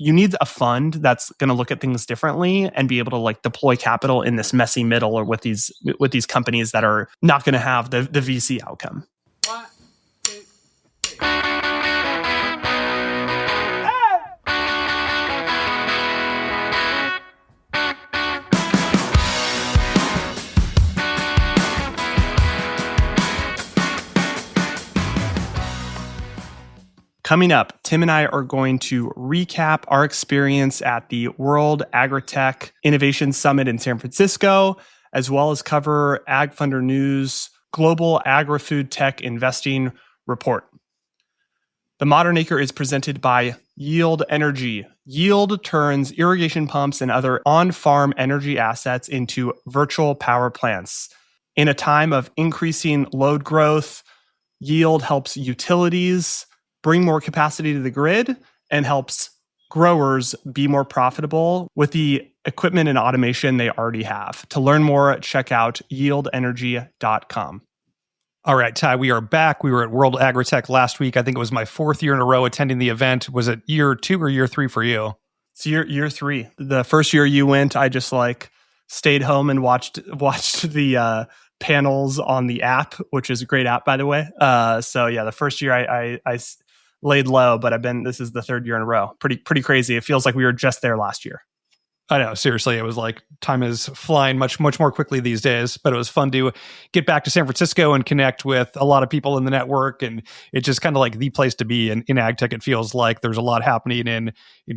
you need a fund that's going to look at things differently and be able to like deploy capital in this messy middle or with these companies that are not going to have the VC outcome. One, two, three. Coming up, Tim and I are going to recap our experience at the World Agri-Tech Innovation Summit in San Francisco, as well as cover AgFunder News' Global Agri-Food Tech Investing Report. The Modern Acre is presented by Yield Energy. Yield turns irrigation pumps and other on-farm energy assets into virtual power plants. In a time of increasing load growth, Yield helps utilities bring more capacity to the grid and helps growers be more profitable with the equipment and automation they already have. To learn more, check out yieldenergy.com. All right, Ty, we are back. We were at World Agri-Tech last week. I think it was my 4th year in a row attending the event. Was it year 2 or year 3 for you? It's year 3. The first year you went, I just stayed home and watched the panels on the app, which is a great app, by the way. So yeah, the first year I laid low, but this is the 3rd year in a row. Pretty crazy. It feels like we were just there last year. I know, seriously, it was like time is flying much more quickly these days, but it was fun to get back to San Francisco and connect with a lot of people in the network. And it's just kind of like the place to be in AgTech. It feels like there's a lot happening in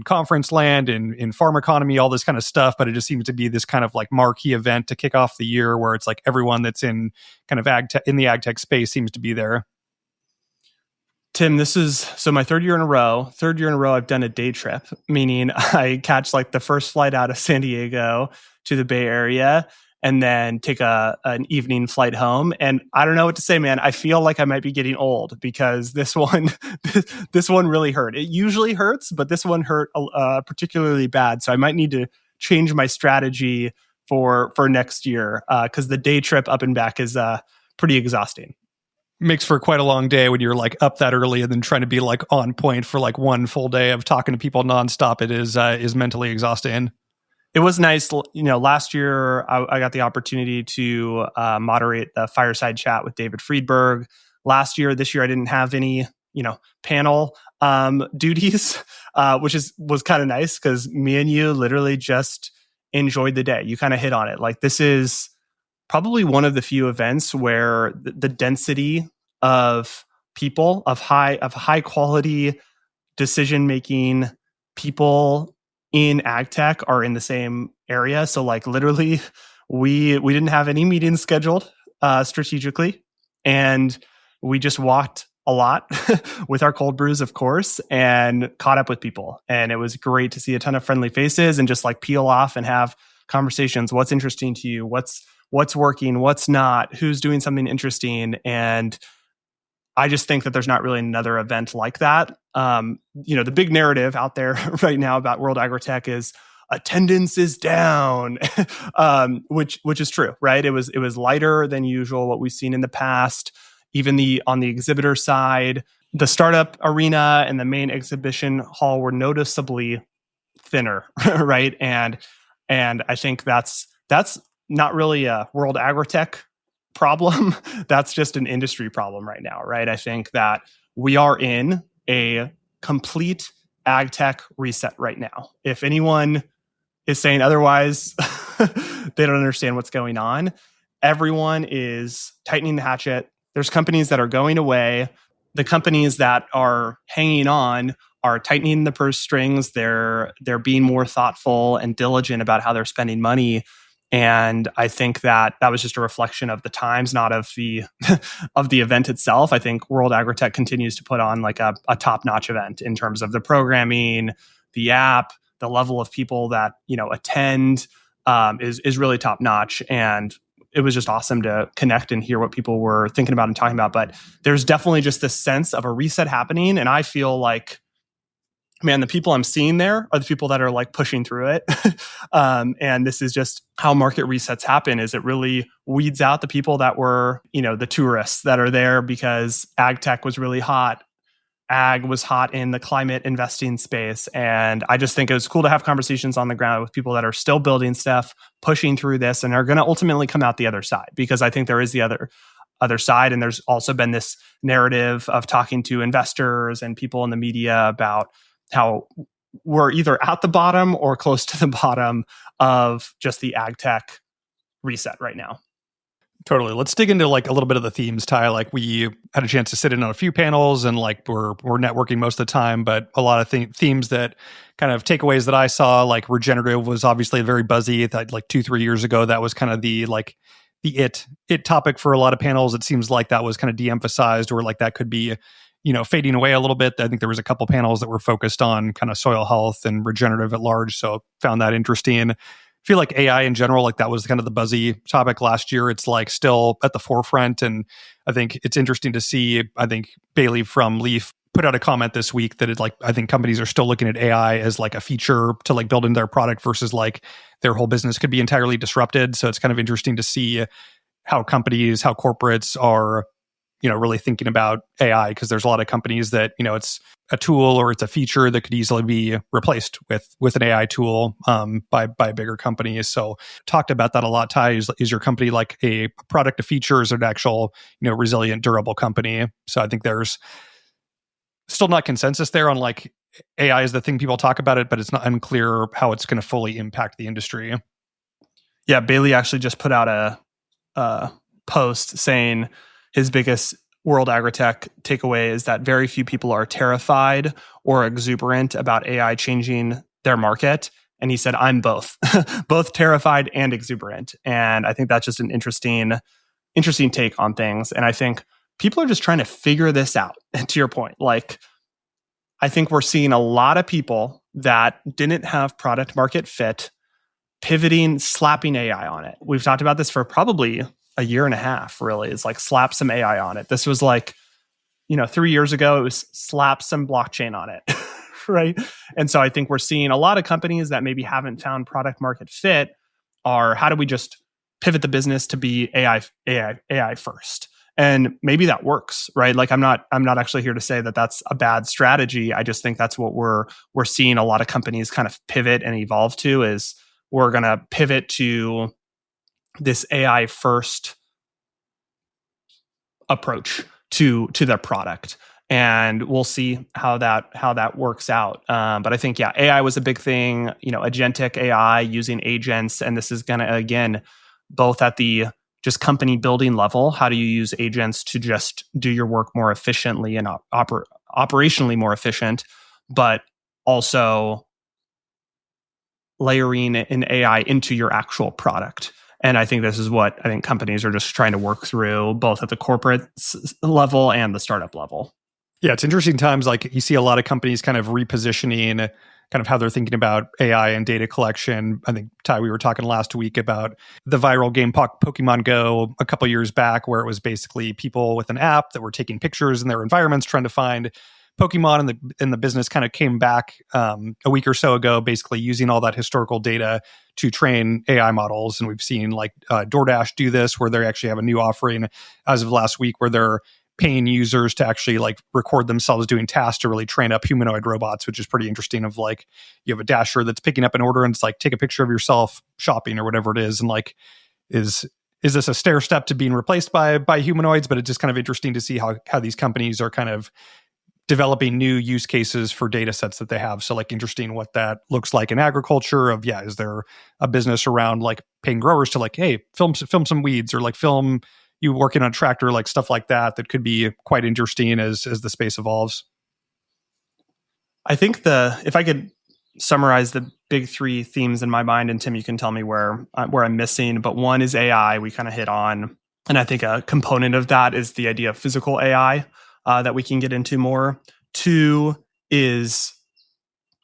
conference land and in farm economy, all this kind of stuff. But it just seems to be this kind of like marquee event to kick off the year where it's like everyone that's in kind of in the AgTech space seems to be there. Tim, this is my 3rd year in a row. 3rd year in a row, I've done a day trip, meaning I catch like the first flight out of San Diego to the Bay Area and then take an evening flight home. And I don't know what to say, man. I feel like I might be getting old because this one really hurt. It usually hurts, but this one hurt particularly bad. So I might need to change my strategy for next year because the day trip up and back is pretty exhausting. Makes for quite a long day when you're like up that early and then trying to be like on point for like one full day of talking to people nonstop. It is mentally exhausting. It was nice. Last year I got the opportunity to moderate the fireside chat with David Friedberg. This year I didn't have any, panel duties, which was kind of nice because me and you literally just enjoyed the day. You kind of hit on it. Like this is probably one of the few events where the density of people, of high quality decision making people in AgTech are in the same area. So like literally we didn't have any meetings scheduled strategically, and we just walked a lot with our cold brews, of course, and caught up with people. And it was great to see a ton of friendly faces and just like peel off and have conversations. What's interesting to you? What's working, what's not, who's doing something interesting. And I just think that there's not really another event like that. The big narrative out there right now about World Agri-Tech is attendance is down, which is true, right? It was lighter than usual, what we've seen in the past. Even on the exhibitor side, the startup arena and the main exhibition hall were noticeably thinner, right? And I think that's not really a World Agri-Tech problem. That's just an industry problem right now, right? I think that we are in a complete AgTech reset right now. If anyone is saying otherwise, they don't understand what's going on. Everyone is tightening the hatchet. There's companies that are going away. The companies that are hanging on are tightening the purse strings. They're being more thoughtful and diligent about how they're spending money. And I think that was just a reflection of the times, not of the of the event itself. I think World Agri-Tech continues to put on like a top-notch event in terms of the programming, the app, the level of people that attend is really top-notch. And it was just awesome to connect and hear what people were thinking about and talking about. But there's definitely just this sense of a reset happening, and I feel like, man, the people I'm seeing there are the people that are like pushing through it. And this is just how market resets happen, is it really weeds out the people that were, the tourists that are there because AgTech was really hot ag was hot in the climate investing space. And I just think it was cool to have conversations on the ground with people that are still building stuff, pushing through this, and are going to ultimately come out the other side, because I think there is the other side. And there's also been this narrative of talking to investors and people in the media about how we're either at the bottom or close to the bottom of just the ag tech reset right now. Totally. Let's dig into like a little bit of the themes, Ty. Like we had a chance to sit in on a few panels and like we're networking most of the time, but a lot of themes that kind of takeaways that I saw, like regenerative was obviously very buzzy. Like 2-3 years ago, that was kind of the it topic for a lot of panels. It seems like that was kind of de-emphasized, or like that could be, fading away a little bit. I think there was a couple panels that were focused on kind of soil health and regenerative at large. So found that interesting. I feel like AI in general, like that was kind of the buzzy topic last year. It's like still at the forefront. And I think it's interesting to see, I think Bailey from Leaf put out a comment this week that I think companies are still looking at AI as like a feature to like build into their product versus like their whole business could be entirely disrupted. So it's kind of interesting to see how corporates are, really thinking about AI, because there's a lot of companies that, it's a tool or it's a feature that could easily be replaced with an AI tool by bigger companies. So talked about that a lot. Ty, is your company like a product, a feature, or is it an actual, resilient, durable company? So I think there's still not consensus there on like AI is the thing people talk about it, but it's not unclear how it's going to fully impact the industry. Yeah, Bailey actually just put out a post saying his biggest World Agri-Tech takeaway is that very few people are terrified or exuberant about AI changing their market. And he said, I'm both, both terrified and exuberant. And I think that's just an interesting take on things. And I think people are just trying to figure this out. And to your point, like, I think we're seeing a lot of people that didn't have product market fit pivoting, slapping AI on it. We've talked about this for probably a year and a half, really. It's like slap some AI on it. This was like, 3 years ago, it was slap some blockchain on it, right? And so I think we're seeing a lot of companies that maybe haven't found product market fit are, how do we just pivot the business to be AI first? And maybe that works, right? Like I'm not actually here to say that that's a bad strategy. I just think that's what we're seeing a lot of companies kind of pivot and evolve to, is we're going to pivot to this AI first approach to their product, and we'll see how that works out. But I think AI was a big thing. Agentic AI, using agents, and this is going to, again, both at the just company building level. How do you use agents to just do your work more efficiently and operationally more efficient, but also layering an AI into your actual product. And I think this is what I think companies are just trying to work through, both at the corporate level and the startup level. Yeah, it's interesting times. Like you see a lot of companies kind of repositioning kind of how they're thinking about AI and data collection. I think, Ty, we were talking last week about the viral game Pokemon Go a couple years back, where it was basically people with an app that were taking pictures in their environments trying to find Pokemon, and the business kind of came back a week or so ago, basically using all that historical data to train AI models. And we've seen like DoorDash do this, where they actually have a new offering as of last week, where they're paying users to actually like record themselves doing tasks to really train up humanoid robots, which is pretty interesting. Of like, you have a Dasher that's picking up an order and it's like, take a picture of yourself shopping or whatever it is. And like, is this a stair step to being replaced by humanoids? But it's just kind of interesting to see how these companies are kind of developing new use cases for data sets that they have. So like interesting what that looks like in agriculture of, is there a business around like paying growers to like, hey, film some weeds, or like film you working on a tractor, like stuff like that could be quite interesting as the space evolves. I think if I could summarize the big three themes in my mind, and Tim, you can tell me where I'm missing, but one is AI, we kind of hit on. And I think a component of that is the idea of physical AI, that we can get into more. Two is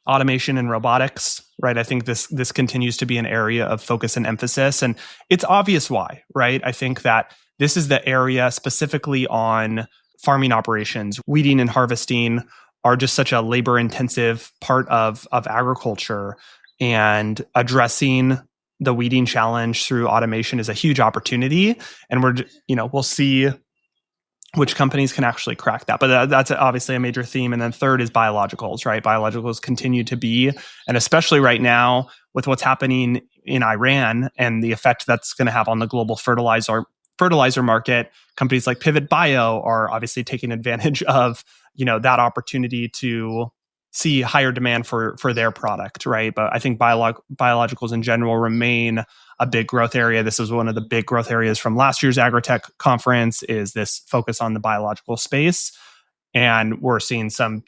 automation and robotics, right? I think this continues to be an area of focus and emphasis, and it's obvious why, right? I think that this is the area specifically on farming operations. Weeding and harvesting are just such a labor-intensive part of agriculture, and addressing the weeding challenge through automation is a huge opportunity. And we'll see which companies can actually crack that. But that's obviously a major theme. And then third is biologicals, right? Biologicals continue to be, and especially right now with what's happening in Iran and the effect that's going to have on the global fertilizer market, companies like Pivot Bio are obviously taking advantage of, that opportunity to see higher demand for their product, right? But I think biologicals in general remain a big growth area. This is one of the big growth areas from last year's Agri-Tech conference, is this focus on the biological space. And we're seeing some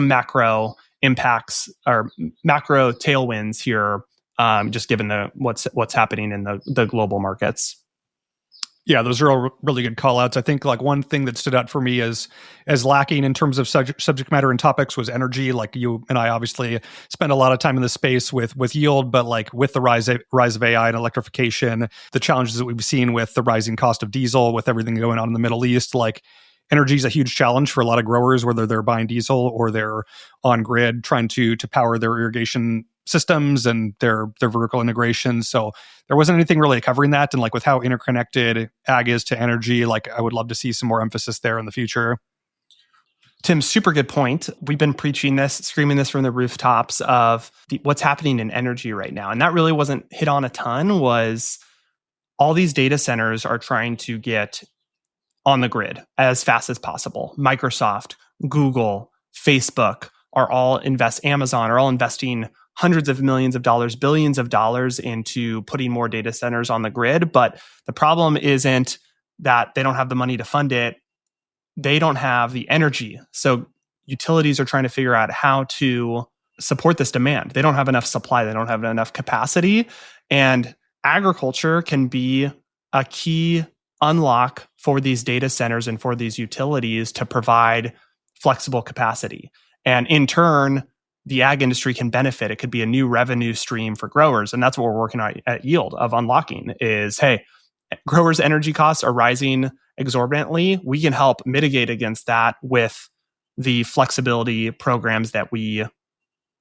macro impacts or macro tailwinds here, just given what's happening in the global markets. Yeah, those are all really good call outs. I think like one thing that stood out for me as lacking in terms of subject matter and topics was energy. Like you and I obviously spend a lot of time in this space with yield, but like with the rise of AI and electrification, the challenges that we've seen with the rising cost of diesel, with everything going on in the Middle East, like energy is a huge challenge for a lot of growers, whether they're buying diesel or they're on grid trying to power their irrigation systems and their vertical integration. So there wasn't anything really covering that. And like with how interconnected ag is to energy, like I would love to see some more emphasis there in the future. Tim, super good point. We've been preaching this, screaming this from the rooftops of what's happening in energy right now. And that really wasn't hit on a ton. Was all these data centers are trying to get on the grid as fast as possible. Microsoft, Google, Facebook Amazon are all investing hundreds of millions of dollars, billions of dollars into putting more data centers on the grid. But the problem isn't that they don't have the money to fund it. They don't have the energy. So utilities are trying to figure out how to support this demand. They don't have enough supply. They don't have enough capacity. And agriculture can be a key unlock for these data centers and for these utilities to provide flexible capacity. And in turn, the ag industry can benefit. It could be a new revenue stream for growers. And that's what we're working on at Yield of unlocking is, hey, growers' energy costs are rising exorbitantly. We can help mitigate against that with the flexibility programs that we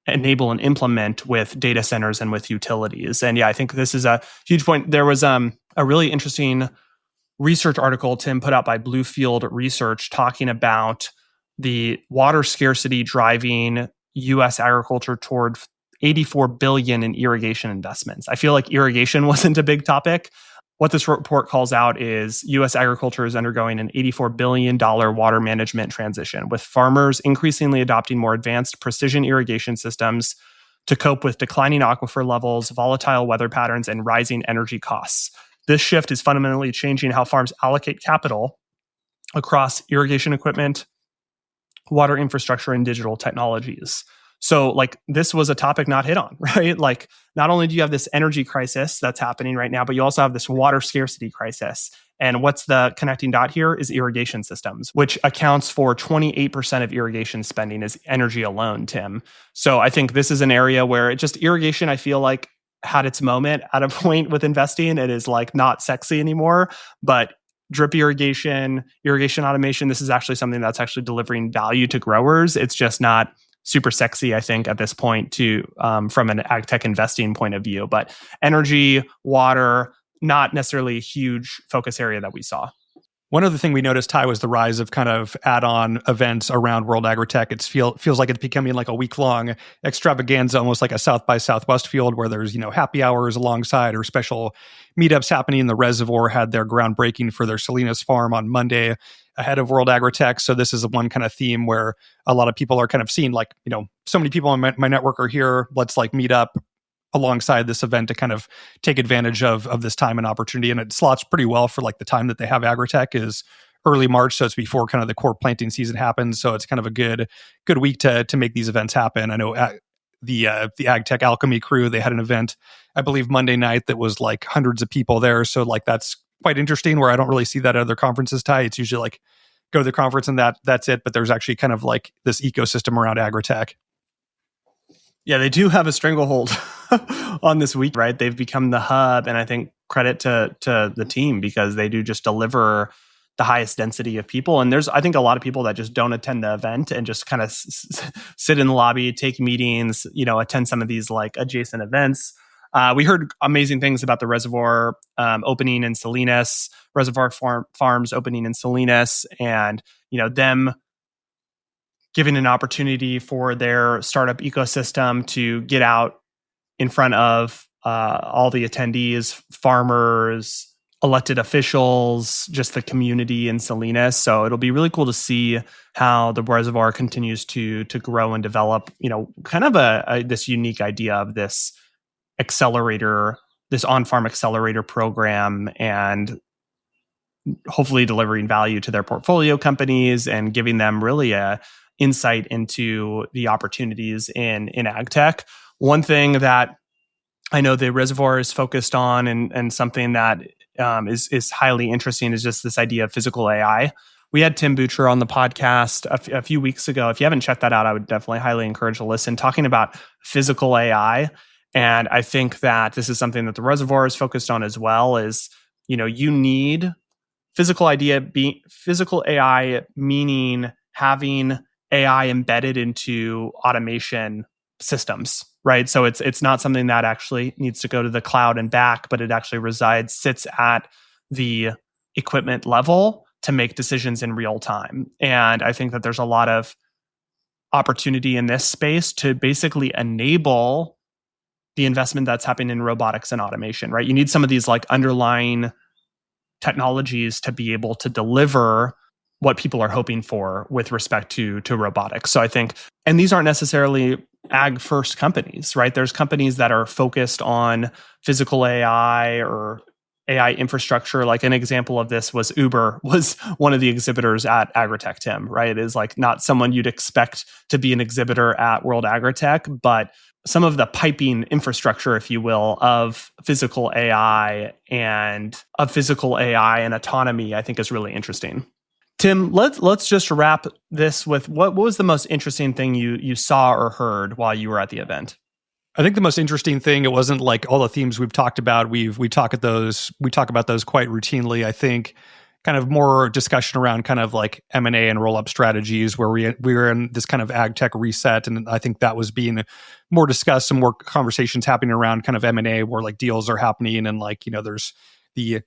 enable and implement with data centers and with utilities. And yeah, I think this is a huge point. There was a really interesting research article, Tim, put out by Bluefield Research talking about the water scarcity driving U.S. agriculture toward $84 billion in irrigation investments. I feel like irrigation wasn't a big topic. What this report calls out is U.S. agriculture is undergoing an $84 billion water management transition, with farmers increasingly adopting more advanced precision irrigation systems to cope with declining aquifer levels, volatile weather patterns, and rising energy costs. This shift is fundamentally changing how farms allocate capital across irrigation equipment, water infrastructure, and digital technologies. So like this was a topic not hit on, right? Like not only do you have this energy crisis that's happening right now, but you also have this water scarcity crisis. And what's the connecting dot here is irrigation systems, which accounts for 28% of irrigation spending is energy alone, Tim. So I think this is an area where irrigation, I feel like had its moment at a point with investing. It is like not sexy anymore, but drip irrigation, irrigation automation, this is actually something that's actually delivering value to growers. It's just not super sexy, I think, at this point from an ag tech investing point of view. But energy, water, not necessarily a huge focus area that we saw. One other thing we noticed, Ty, was the rise of kind of add-on events around World Agri-Tech. It feels like it's becoming like a week-long extravaganza, almost like a South by Southwest field where there's, happy hours alongside or special meetups happening. The Reservoir had their groundbreaking for their Salinas farm on Monday ahead of World Agri-Tech. So this is one kind of theme where a lot of people are kind of seeing like, so many people on my network are here. Let's like meet up alongside this event to kind of take advantage of this time and opportunity. And it slots pretty well for like the time that they have Agri-Tech is early March. So it's before kind of the core planting season happens. So it's kind of a good week to make these events happen. I know the AgTech Alchemy crew, they had an event, I believe Monday night that was like hundreds of people there. So like that's quite interesting where I don't really see that at other conferences, Ty. It's usually like go to the conference and that's it. But there's actually kind of like this ecosystem around Agri-Tech. Yeah, they do have a stranglehold on this week, right? They've become the hub, and I think credit to the team because they do just deliver the highest density of people. And there's, I think, a lot of people that just don't attend the event and just kind of sit in the lobby, take meetings, attend some of these like adjacent events. We heard amazing things about the reservoir opening in Salinas, reservoir farms opening in Salinas, and them giving an opportunity for their startup ecosystem to get out in front of all the attendees, farmers, elected officials, just the community in Salinas. So it'll be really cool to see how the reservoir continues to grow and develop. Kind of this unique idea of this accelerator, this on-farm accelerator program, and hopefully delivering value to their portfolio companies and giving them really a insight into the opportunities in ag tech. One thing that I know the reservoir is focused on, and something that is highly interesting, is just this idea of physical AI. We had Tim Butcher on the podcast a few weeks ago. If you haven't checked that out, I would definitely highly encourage a listen, talking about physical AI. And I think that this is something that the reservoir is focused on as well. Is you need physical AI, meaning having AI embedded into automation systems, right? So it's not something that actually needs to go to the cloud and back, but it actually sits at the equipment level to make decisions in real time. And I think that there's a lot of opportunity in this space to basically enable the investment that's happening in robotics and automation, right? You need some of these underlying technologies to be able to deliver what people are hoping for with respect to robotics. So I think, and these aren't necessarily ag first companies, right? There's companies that are focused on physical AI or AI infrastructure. Like an example of this was Uber was one of the exhibitors at Agri-Tech, Tim, right? It is not someone you'd expect to be an exhibitor at World Agri-Tech, but some of the piping infrastructure, if you will, of physical AI and autonomy, I think is really interesting. Tim, let's just wrap this with what was the most interesting thing you saw or heard while you were at the event? I think the most interesting thing, it wasn't like all the themes we've talked about. We talk about those quite routinely. I think kind of more discussion around kind of like M&A and roll-up strategies, where we were in this kind of ag tech reset, and I think that was being more discussed, some more conversations happening around kind of M&A, where deals are happening, and there's the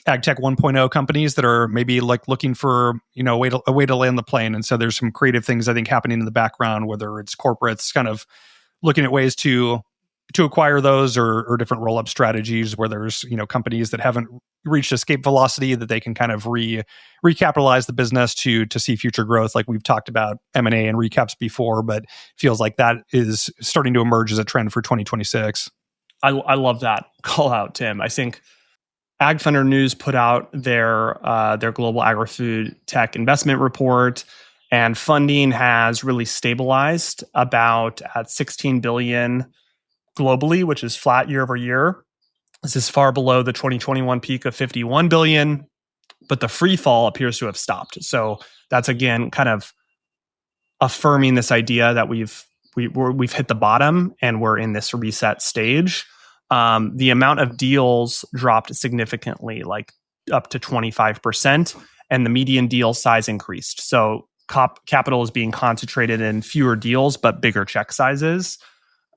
AgTech 1.0 companies that are maybe looking for a way to land the plane. And so there's some creative things I think happening in the background, whether it's corporates kind of looking at ways to acquire those, or different roll-up strategies where there's companies that haven't reached escape velocity that they can kind of recapitalize the business to see future growth. Like we've talked about M&A and recaps before, but feels like that is starting to emerge as a trend for 2026. I love that call out, Tim. I think AgFunder News put out their global agri-food tech investment report, and funding has really stabilized about at $16 billion globally, which is flat year over year. This is far below the 2021 peak of $51 billion, but the free fall appears to have stopped. So that's again kind of affirming this idea that we've hit the bottom and we're in this reset stage. The amount of deals dropped significantly, up to 25%, and the median deal size increased. So capital is being concentrated in fewer deals, but bigger check sizes.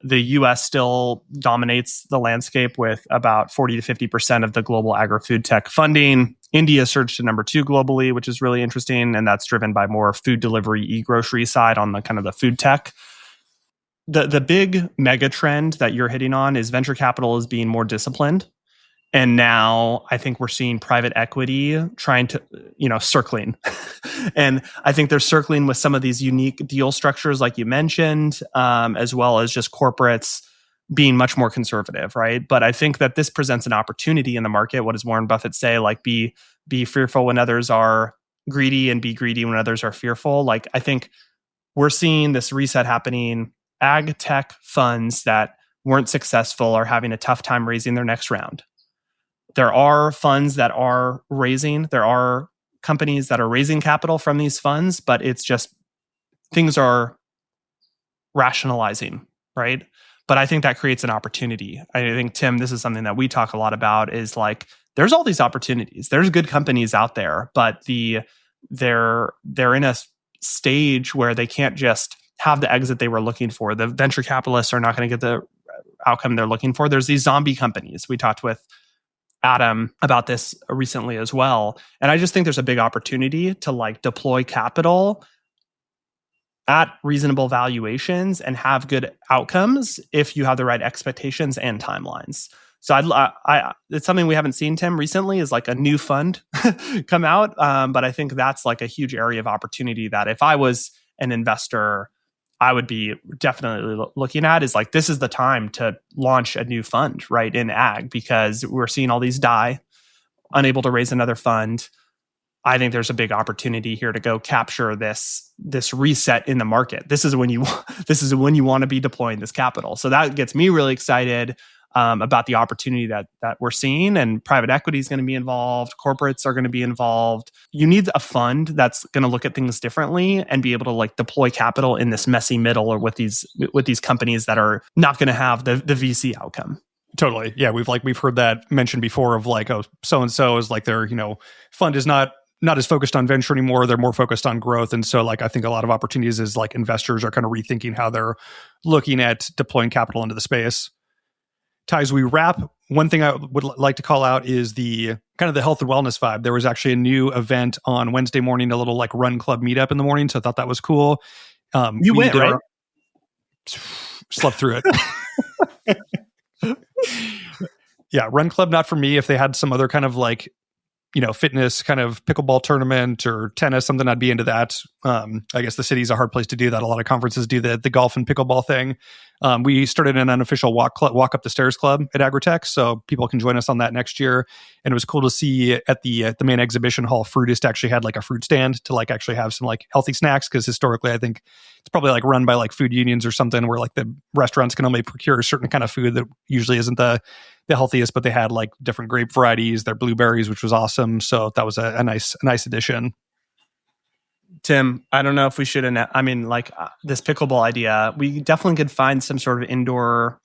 The US still dominates the landscape with about 40 to 50% of the global agri-food tech funding. India surged to number 2 globally, which is really interesting, and that's driven by more food delivery, e-grocery side on the kind of the food tech. The big mega trend that you're hitting on is venture capital is being more disciplined. And now I think we're seeing private equity trying to, circling. And I think they're circling with some of these unique deal structures, like you mentioned, as well as just corporates being much more conservative, right? But I think that this presents an opportunity in the market. What does Warren Buffett say? Be fearful when others are greedy, and be greedy when others are fearful. I think we're seeing this reset happening. Ag tech funds that weren't successful are having a tough time raising their next round. There are funds that are raising. There are companies that are raising capital from these funds, but it's just things are rationalizing, right? But I think that creates an opportunity. I think, Tim, this is something that we talk a lot about, is there's all these opportunities. There's good companies out there, but they're in a stage where they can't just have the exit they were looking for. The venture capitalists are not going to get the outcome they're looking for. There's these zombie companies. We talked with Adam about this recently as well. And I just think there's a big opportunity to like deploy capital at reasonable valuations and have good outcomes if you have the right expectations and timelines. So it's something we haven't seen, Tim, recently, is like a new fund come out. But I think that's like a huge area of opportunity that if I was an investor, I would be definitely looking at, is like, this is the time to launch a new fund, right, in ag, because we're seeing all these die, unable to raise another fund. I think there's a big opportunity here to go capture this reset in the market. This is when you want to be deploying this capital. So that gets me really excited about the opportunity that we're seeing. And private equity is going to be involved. Corporates are going to be involved. You need a fund that's going to look at things differently and be able to like deploy capital in this messy middle, or with these companies that are not going to have the VC outcome. Totally. Yeah, we've heard that mentioned before of like, oh, so and so is like their fund is not as focused on venture anymore. They're more focused on growth. And so like I think a lot of opportunities is like investors are kind of rethinking how they're looking at deploying capital into the space. Ty, as we wrap, one thing I would like to call out is the kind of the health and wellness vibe. There was actually a new event on Wednesday morning, a little like run club meetup in the morning. So I thought that was cool. You went, right? Slept through it. Yeah, run club, not for me. If they had some other kind of like, fitness kind of pickleball tournament or tennis, something, I'd be into that. I guess the city's a hard place to do that. A lot of conferences do the golf and pickleball thing. We started an unofficial walk up the stairs club at Agri-Tech, so people can join us on that next year. And it was cool to see at the main exhibition hall, Fruitist actually had like a fruit stand to like actually have some like healthy snacks, because historically I think it's probably like run by like food unions or something, where like the restaurants can only procure a certain kind of food that usually isn't the healthiest, but they had like different grape varieties, their blueberries, which was awesome. So that was a nice addition. Tim, I don't know if we should, this pickleball idea, we definitely could find some sort of indoor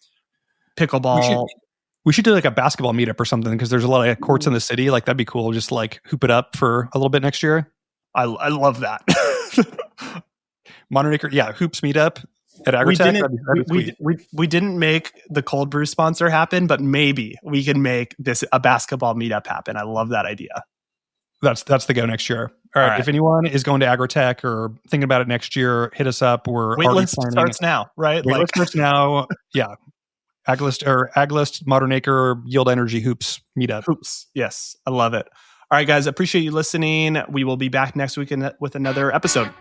pickleball. We should do like a basketball meetup or something, because there's a lot of courts in the city. Like that'd be cool. Just like hoop it up for a little bit next year. I love that. Modern Acre, hoops meetup at Agri-Tech. We didn't make the cold brew sponsor happen, but maybe we can make a basketball meetup happen. I love that idea. That's the go next year. All right. If anyone is going to Agri-Tech or thinking about it next year, hit us up. We're waitlist starts now, right? Waitlist starts now. Yeah. Aglist, Modern Acre, Yield Energy Hoops meetup. Hoops. Yes. I love it. All right, guys. Appreciate you listening. We will be back next week with another episode.